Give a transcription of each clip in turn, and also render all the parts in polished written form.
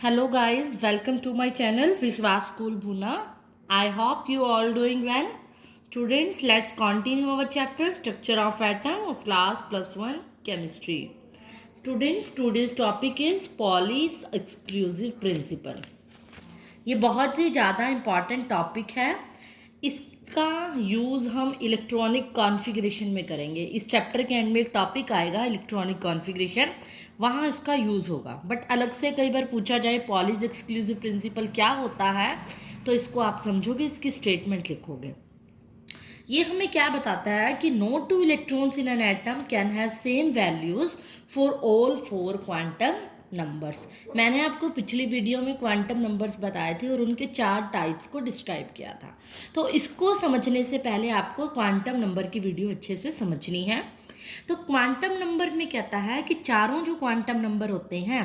Hello guys, welcome to my channel Vishwas School Bhuna. I hope you all doing well. Students, let's continue our chapter Structure of Atom of class +1 Chemistry. Students, today's topic is Pauli's exclusive principle. ये बहुत ही ज़्यादा important topic है। इसका use हम electronic configuration में करेंगे। इस chapter के एंड में एक टॉपिक आएगा इलेक्ट्रॉनिक कॉन्फ़िगरेशन, वहाँ इसका यूज़ होगा। बट अलग से कई बार पूछा जाए पॉलीज एक्सक्लूसिव प्रिंसिपल क्या होता है, तो इसको आप समझोगे, इसकी स्टेटमेंट लिखोगे। ये हमें क्या बताता है कि no two electrons in an atom can have same values for all four quantum numbers. मैंने आपको पिछली वीडियो में क्वांटम नंबर्स बताए थे और उनके 4 टाइप्स को डिस्क्राइब किया था। तो इसको समझने से पहले आपको क्वांटम नंबर की वीडियो अच्छे से समझनी है। तो क्वांटम नंबर में कहता है कि चारों जो क्वांटम नंबर होते हैं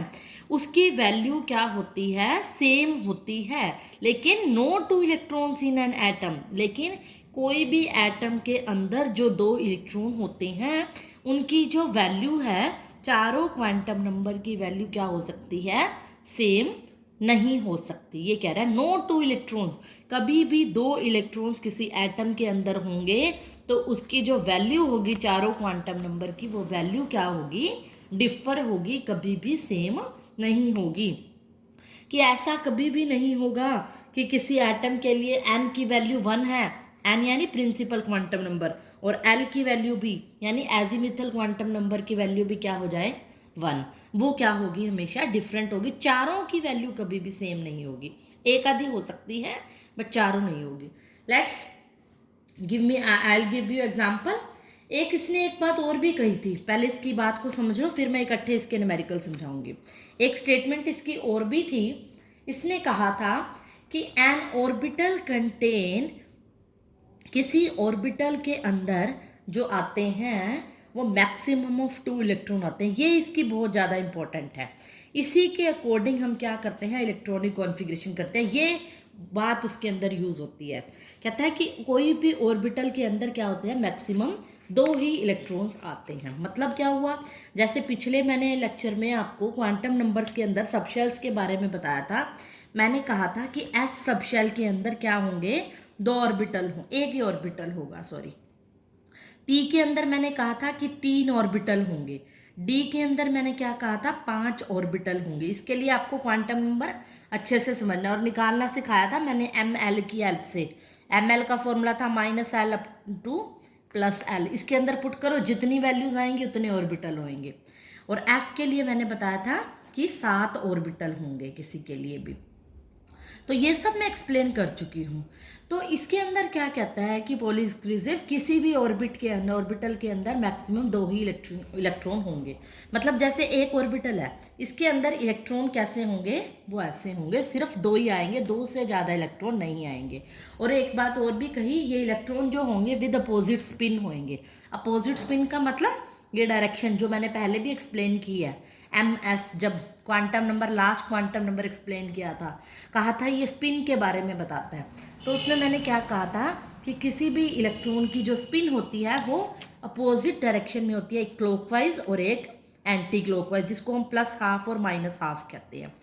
उसकी वैल्यू क्या होती है, सेम होती है। लेकिन no two electrons in an atom, लेकिन कोई भी एटम के अंदर जो 2 इलेक्ट्रॉन होते हैं उनकी जो वैल्यू है, चारों क्वांटम नंबर की वैल्यू क्या हो सकती है, सेम नहीं हो सकती। ये कह रहा है नो टू इलेक्ट्रॉन्स, कभी भी 2 इलेक्ट्रॉन्स किसी एटम के अंदर होंगे तो उसकी जो वैल्यू होगी चारों क्वांटम नंबर की, वो वैल्यू क्या होगी, डिफर होगी, कभी भी सेम नहीं होगी। कि ऐसा कभी भी नहीं होगा कि किसी एटम के लिए n की वैल्यू 1 है, n यानी प्रिंसिपल क्वांटम नंबर, और l की वैल्यू भी यानी एजीमिथल क्वांटम नंबर की वैल्यू भी क्या हो जाए, 1। वो क्या होगी, हमेशा डिफरेंट होगी। चारों की वैल्यू कभी भी सेम नहीं होगी। एक आधी हो सकती है बट चारों नहीं होगी। Let's give me, I will give you example. एक इसने एक बात और भी कही थी, पहले इसकी बात को समझ लो फिर मैं इकट्ठे इसके न्यूमेरिकल समझाऊंगी। एक स्टेटमेंट इसकी और भी थी। इसने कहा था कि एन ऑर्बिटल कंटेन, किसी ऑर्बिटल के अंदर जो आते हैं वो मैक्सिमम ऑफ 2 इलेक्ट्रॉन आते हैं। ये इसकी बहुत ज़्यादा इंपॉर्टेंट है। इसी के अकॉर्डिंग हम क्या करते हैं, इलेक्ट्रॉनिक कॉन्फ़िगरेशन करते हैं। ये बात उसके अंदर यूज़ होती है। कहता है कि कोई भी ऑर्बिटल के अंदर क्या होते हैं, मैक्सिमम 2 ही इलेक्ट्रॉन्स आते हैं। मतलब क्या हुआ, जैसे पिछले मैंने लेक्चर में आपको क्वांटम नंबर्स के अंदर सबशेल्स के बारे में बताया था। मैंने कहा था कि एस सबशेल के अंदर क्या होंगे, 2 ऑर्बिटल हो, एक ही ऑर्बिटल होगा, सॉरी। पी के अंदर मैंने कहा था कि 3 ऑर्बिटल होंगे। डी के अंदर मैंने क्या कहा था, 5 ऑर्बिटल होंगे। इसके लिए आपको क्वांटम नंबर अच्छे से समझना और निकालना सिखाया था मैंने एम एल की हेल्प से। एम एल का फॉर्मूला था -L अप टू +L। इसके अंदर पुट करो, जितनी वैल्यूज आएंगी उतने ऑर्बिटल होंगे। और एफ के लिए मैंने बताया था कि 7 ऑर्बिटल होंगे किसी के लिए भी। तो ये सब मैं एक्सप्लेन कर चुकी हूँ। तो इसके अंदर क्या कहता है कि पॉली एक्सक्लूसिव, किसी भी ऑर्बिटल के अंदर मैक्सिमम 2 ही इलेक्ट्रॉन होंगे। मतलब जैसे एक ऑर्बिटल है, इसके अंदर इलेक्ट्रॉन कैसे होंगे, वो ऐसे होंगे, सिर्फ 2 ही आएंगे, 2 से ज़्यादा इलेक्ट्रॉन नहीं आएंगे। और एक बात और भी कही, ये इलेक्ट्रॉन जो होंगे विद अपोजिट स्पिन होंगे। अपोजिट स्पिन का मतलब ये डायरेक्शन जो मैंने पहले भी एक्सप्लेन की है। MS जब quantum number, last quantum number explain किया था, कहा था ये स्पिन के बारे में बताता है। तो उसमें मैंने क्या कहा था कि किसी भी इलेक्ट्रॉन की जो स्पिन होती है वो अपोजिट डायरेक्शन में होती है, एक क्लॉकवाइज और एक एंटी क्लॉकवाइज, जिसको हम +½ और -½ कहते हैं।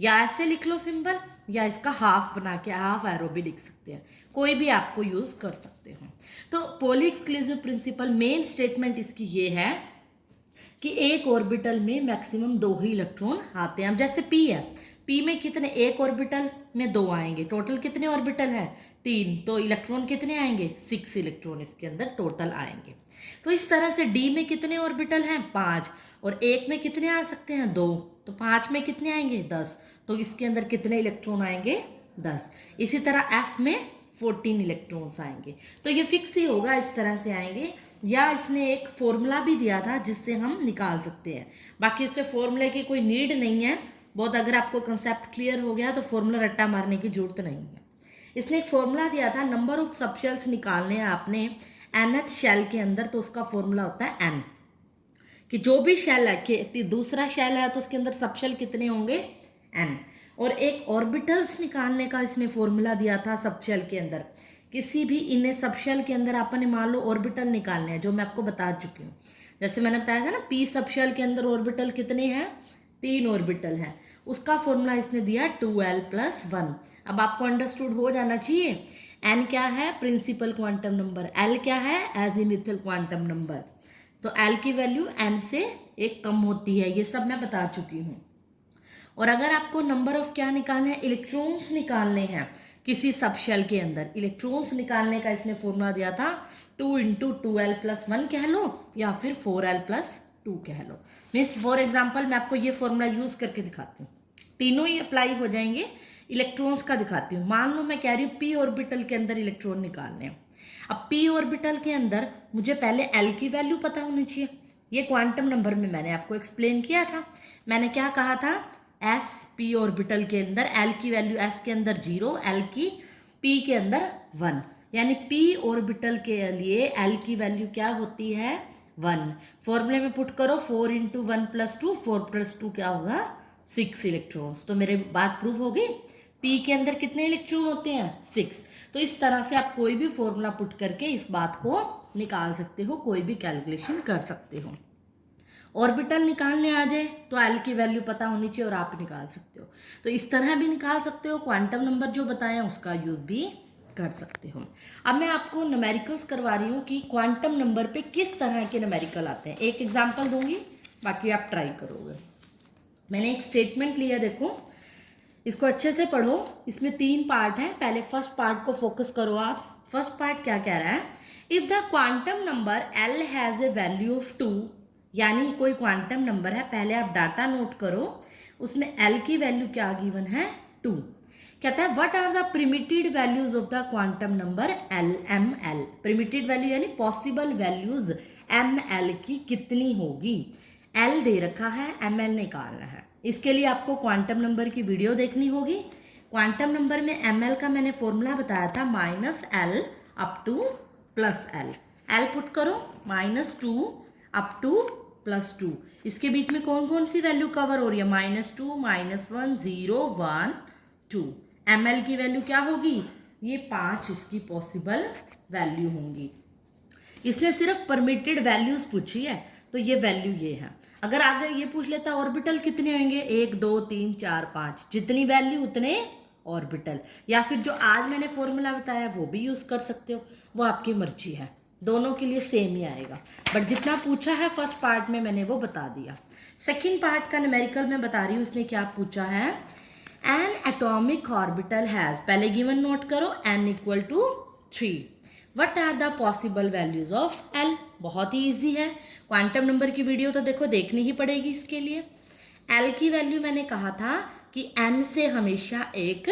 या ऐसे लिख लो सिंबल, या इसका हाफ बना के हाफ एरो भी लिख सकते हैं, कोई भी आपको यूज़ कर सकते हो। तो Pauli exclusive principle main statement इसकी ये है कि एक ऑर्बिटल में मैक्सिमम 2 ही इलेक्ट्रॉन आते हैं। अब जैसे P है, P में कितने, एक ऑर्बिटल में 2 आएंगे, टोटल कितने ऑर्बिटल है, 3, तो इलेक्ट्रॉन कितने आएंगे, 6 इलेक्ट्रॉन इसके अंदर टोटल आएंगे। तो इस तरह से D में कितने ऑर्बिटल हैं, 5, और एक में कितने आ सकते हैं, 2, तो 5 में कितने आएंगे, 10, तो इसके अंदर कितने इलेक्ट्रॉन आएंगे, 10। इसी तरह F में 14 इलेक्ट्रॉन्स आएंगे। तो ये फिक्स ही होगा, इस तरह से आएंगे। या इसने एक फॉर्मूला भी दिया था जिससे हम निकाल सकते हैं। बाकी इससे फॉर्मूले की कोई नीड नहीं है बहुत। अगर आपको कंसेप्ट क्लियर हो गया तो फॉर्मूला रट्टा मारने की जरूरत नहीं है। इसने एक फॉर्मूला दिया था, नंबर ऑफ सबशेल्स निकालने हैं आपने NH शेल के अंदर, तो उसका फॉर्मूला होता है N। कि जो भी शेल है, कि दूसरा शेल है तो उसके अंदर सबशेल कितने होंगे, N। और एक ऑर्बिटल्स निकालने का इसने फॉर्मूला दिया था सबशेल के अंदर। किसी भी इन्हें सबशेल के अंदर आपने मान लो ऑर्बिटल निकालने हैं, जो मैं आपको बता चुकी हूँ। जैसे मैंने बताया था ना, P सबशेल के अंदर ऑर्बिटल कितने हैं, 3 ऑर्बिटल हैं। उसका फॉर्मूला इसने दिया 2l+1। अब आपको अंडरस्टूड हो जाना चाहिए n क्या है, प्रिंसिपल क्वांटम नंबर, l क्या है, एजीमुथल क्वांटम नंबर। तो l की वैल्यू n से एक कम होती है, ये सब मैं बता चुकी हूँ। और अगर आपको नंबर ऑफ क्या निकालने हैं, इलेक्ट्रॉन्स निकालने हैं किसी सब शेल के अंदर, इलेक्ट्रॉन्स निकालने का इसने फॉर्मूला दिया था 2 × 2l+1 कह लो या फिर 4l+2 कह लो। मीन्स फॉर एग्जाम्पल मैं आपको ये फॉर्मूला यूज करके दिखाती हूँ, तीनों ही अप्लाई हो जाएंगे। इलेक्ट्रॉन्स का दिखाती हूँ। मान लो मैं कह रही हूँ p ऑर्बिटल के अंदर इलेक्ट्रॉन निकालने हैं। अब p ऑर्बिटल के अंदर मुझे पहले l की वैल्यू पता होनी चाहिए। ये क्वांटम नंबर में मैंने आपको एक्सप्लेन किया था। मैंने क्या कहा था, s p ऑर्बिटल के अंदर l की वैल्यू s के अंदर 0, l की p के अंदर 1, यानी p ऑर्बिटल के लिए l की वैल्यू क्या होती है 1। फॉर्मूले में पुट करो 4 × 1+2, 4+2 क्या होगा 6 इलेक्ट्रॉन्स। तो मेरे बात प्रूव होगी, p के अंदर कितने इलेक्ट्रॉन होते हैं 6। तो इस तरह से आप कोई भी फॉर्मूला पुट करके इस बात को निकाल सकते हो, कोई भी कैलकुलेशन कर सकते हो। ऑर्बिटल निकालने आ जाए तो एल की वैल्यू पता होनी चाहिए और आप निकाल सकते हो। तो इस तरह भी निकाल सकते हो, क्वांटम नंबर जो बताया उसका यूज भी कर सकते हो। अब मैं आपको न्यूमेरिकल्स करवा रही हूँ कि क्वांटम नंबर पे किस तरह के न्यूमेरिकल आते हैं। एक एग्जांपल दूंगी, बाकी आप ट्राई करोगे। मैंने एक स्टेटमेंट लिया, देखो इसको अच्छे से पढ़ो। इसमें 3 पार्ट हैं, पहले फर्स्ट पार्ट को फोकस करो आप। फर्स्ट पार्ट क्या कह रहा है, if the quantum number L has a value of 2, यानी कोई क्वांटम नंबर है, पहले आप डाटा नोट करो, उसमें एल की वैल्यू क्या गिवन है 2। कहता है what are the primitive values of the quantum number l m l. Primitive value यानी पॉसिबल वैल्यूज एम एल की कितनी होगी। एल दे रखा है, एम एल निकालना है। इसके लिए आपको क्वांटम नंबर की वीडियो देखनी होगी। क्वांटम नंबर में एम एल का मैंने फॉर्मूला बताया था -l up to +l। L put करो -2 अप टू +2। इसके बीच में कौन कौन सी वैल्यू कवर हो रही है, -2, -1, 0, 1, 2। एम एल की वैल्यू क्या होगी, ये 5 इसकी पॉसिबल वैल्यू होंगी। इसने सिर्फ परमिटेड वैल्यूज पूछी है, तो ये वैल्यू ये है। अगर आगे ये पूछ लेता ऑर्बिटल कितने होंगे, 1, 2, 3, 4, 5, जितनी वैल्यू उतने ऑर्बिटल। या फिर जो आज मैंने फॉर्मूला बताया वो भी यूज कर सकते हो, वो आपकी मर्जी है, दोनों के लिए सेम ही आएगा। बट जितना पूछा है फर्स्ट पार्ट में मैंने वो बता दिया। सेकेंड पार्ट का न्यूमेरिकल मैं बता रही हूँ, इसने क्या पूछा है, एन एटॉमिक ऑर्बिटल हैज, पहले गिवन नोट करो, n = 3। What are the possible values of l। बहुत ही ईजी है, क्वांटम नंबर की वीडियो तो देखो देखनी ही पड़ेगी इसके लिए। l की वैल्यू मैंने कहा था कि n से हमेशा एक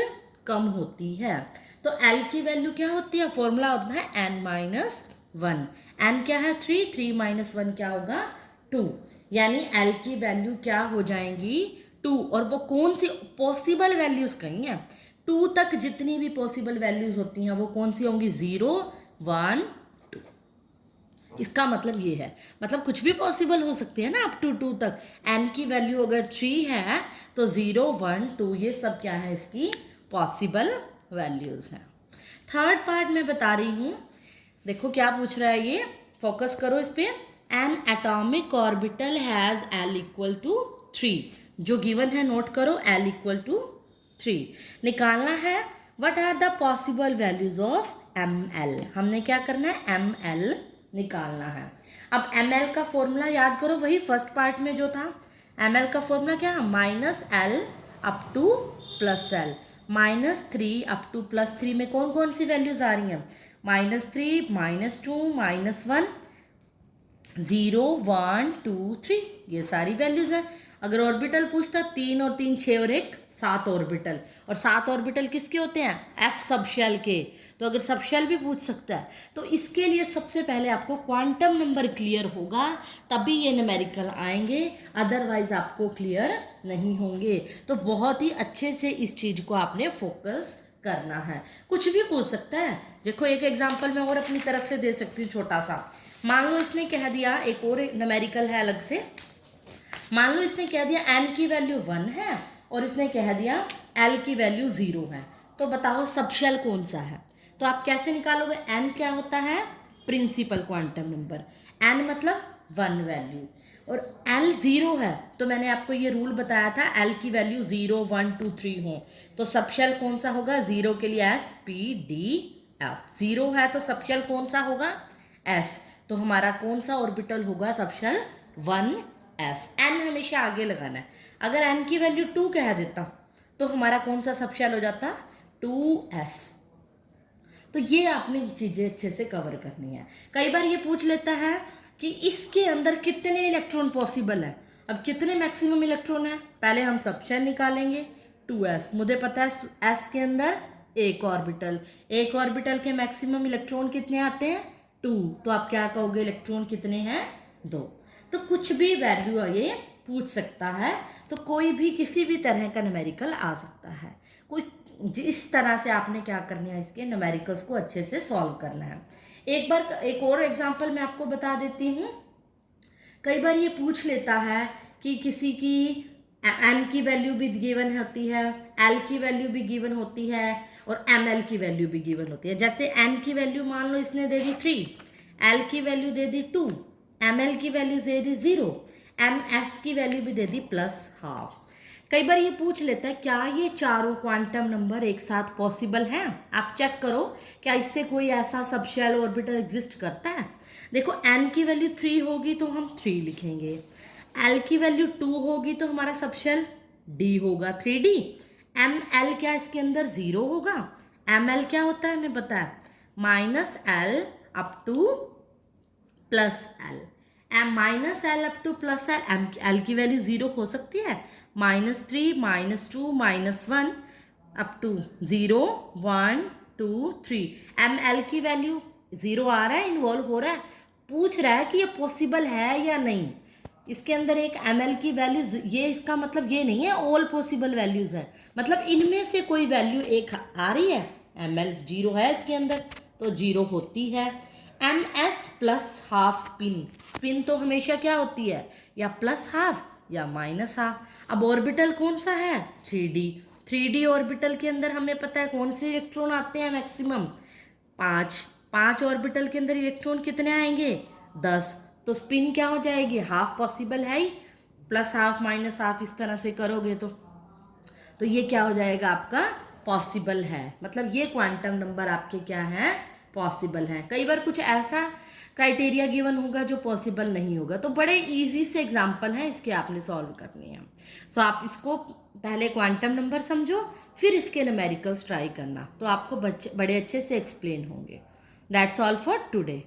कम होती है, तो l की वैल्यू क्या होती है, फॉर्मूला होता है n-1। n क्या है 3, 3 - 1 क्या होगा 2, यानी l की वैल्यू क्या हो जाएंगी 2। और वो कौन सी पॉसिबल वैल्यूज कही हैं, 2 तक जितनी भी पॉसिबल वैल्यूज होती हैं वो कौन सी होंगी, 0, 1, 2। इसका मतलब ये है, मतलब कुछ भी पॉसिबल हो सकती है ना अप टू 2 तक। n की वैल्यू अगर 3 है तो 0, 1, 2 ये सब क्या है, इसकी पॉसिबल वैल्यूज हैं। थर्ड पार्ट मैं बता रही हूँ, देखो क्या पूछ रहा है ये, फोकस करो इस पे। N atomic orbital has l = 3, जो गिवन है नोट करो, l = 3 निकालना है। What are the possible values of ml, हमने क्या करना है ml निकालना है। अब ml का फॉर्मूला याद करो, वही फर्स्ट पार्ट में जो था। ml का फॉर्मूला क्या है, -l up to +l। -3 up to +3 में कौन कौन सी वैल्यूज आ रही हैं, -3, -2, -1, 0, 1, 2, 3, ये सारी वैल्यूज हैं। अगर ऑर्बिटल पूछता 3 और 3 6 और 1 7 ऑर्बिटल, और 7 ऑर्बिटल किसके होते हैं, एफ सबशेल के। तो अगर सबशेल भी पूछ सकता है, तो इसके लिए सबसे पहले आपको क्वांटम नंबर क्लियर होगा, तभी ये न्यूमेरिकल आएंगे, अदरवाइज आपको क्लियर नहीं होंगे। तो बहुत ही अच्छे से इस चीज़ को आपने फोकस करना है, कुछ भी पूछ सकता है। देखो एक एग्जाम्पल मैं और अपनी तरफ से दे सकती हूँ छोटा सा। मान लो इसने कह दिया, एक और न्यूमेरिकल है अलग से, मान लो इसने कह दिया n की वैल्यू 1 है और इसने कह दिया l की वैल्यू 0 है, तो बताओ सबशेल कौन सा है। तो आप कैसे निकालोगे, n क्या होता है, प्रिंसिपल क्वांटम नंबर, n मतलब 1 वैल्यू, और एल ज़ीरो है, तो मैंने आपको ये रूल बताया था, एल की वैल्यू 0 1 2 3 हो तो सबशेल कौन सा होगा, ज़ीरो के लिए S P D F, zero है तो सबशेल कौन सा होगा, एस, तो हमारा कौन सा ऑर्बिटल होगा सबशेल 1s। एन हमेशा आगे लगाना है, अगर एन की वैल्यू 2 कह देता तो हमारा कौन सा सबशेल हो जाता, 2s। तो ये आपने चीज़ें अच्छे से कवर करनी है। कई बार ये पूछ लेता है कि इसके अंदर कितने इलेक्ट्रॉन पॉसिबल है। अब कितने मैक्सिमम इलेक्ट्रॉन है, पहले हम सबशेल निकालेंगे, 2s, मुझे पता है s के अंदर एक ऑर्बिटल, एक ऑर्बिटल के मैक्सिमम इलेक्ट्रॉन कितने आते हैं, 2, तो आप क्या कहोगे, इलेक्ट्रॉन कितने हैं, 2। तो कुछ भी वैल्यू ये पूछ सकता है, तो कोई भी किसी भी तरह का न्यूमेरिकल आ सकता है। कोई इस तरह से आपने क्या करना है, इसके न्यूमेरिकल्स को अच्छे से सॉल्व करना है। एक बार एक और एग्जांपल मैं आपको बता देती हूँ। कई बार ये पूछ लेता है कि किसी की एन की वैल्यू भी गिवन होती है, एल की वैल्यू भी गिवन होती है और एम एल की वैल्यू भी गिवन होती है। जैसे एन की वैल्यू मान लो इसने दे दी 3, एल की वैल्यू दे दी 2, एम एल की वैल्यू दे दी 0, एम एस की वैल्यू भी दे दी +½ कई बार ये पूछ लेता है क्या ये चारों क्वांटम नंबर एक साथ पॉसिबल हैं। आप चेक करो क्या इससे कोई ऐसा सबशेल ऑर्बिटल एग्जिस्ट करता है। देखो n की वैल्यू 3 होगी तो हम 3 लिखेंगे, l की वैल्यू 2 होगी तो हमारा सबशेल d होगा 3d, ml क्या इसके अंदर 0 होगा, ml क्या होता है हमें पता है, -l up to +l, -l up to +l, l की वैल्यू 0 हो सकती है, -3 -2 -1 अप टू 0 1 2 3, ml की वैल्यू 0 आ रहा है, इन्वॉल्व हो रहा है, पूछ रहा है कि ये पॉसिबल है या नहीं। इसके अंदर एक ml की वैल्यू, ये इसका मतलब ये नहीं है ऑल पॉसिबल वैल्यूज है, मतलब इनमें से कोई वैल्यू एक आ रही है, ml 0 है इसके अंदर तो 0 होती है। ms +½ स्पिन, स्पिन तो हमेशा क्या होती है, या +½ या -½ अब ऑर्बिटल कौन सा है, 3d, 3d ऑर्बिटल के अंदर हमें पता है कौन से इलेक्ट्रॉन आते हैं मैक्सिमम, 5 ऑर्बिटल के अंदर इलेक्ट्रॉन कितने आएंगे, 10, तो स्पिन क्या हो जाएगी, हाफ पॉसिबल है ही, +½ -½ इस तरह से करोगे तो ये क्या हो जाएगा आपका पॉसिबल है, मतलब ये क्वांटम नंबर आपके क्या हैं, पॉसिबल हैं। कई बार कुछ ऐसा क्राइटेरिया गिवन होगा जो पॉसिबल नहीं होगा, तो बड़े इजी से एग्जाम्पल हैं इसके, आपने सॉल्व करने हैं। सो आप इसको पहले क्वांटम नंबर समझो, फिर इसके न्यूमेरिकल्स ट्राई करना, तो आपको बड़े अच्छे से एक्सप्लेन होंगे। That's all for today.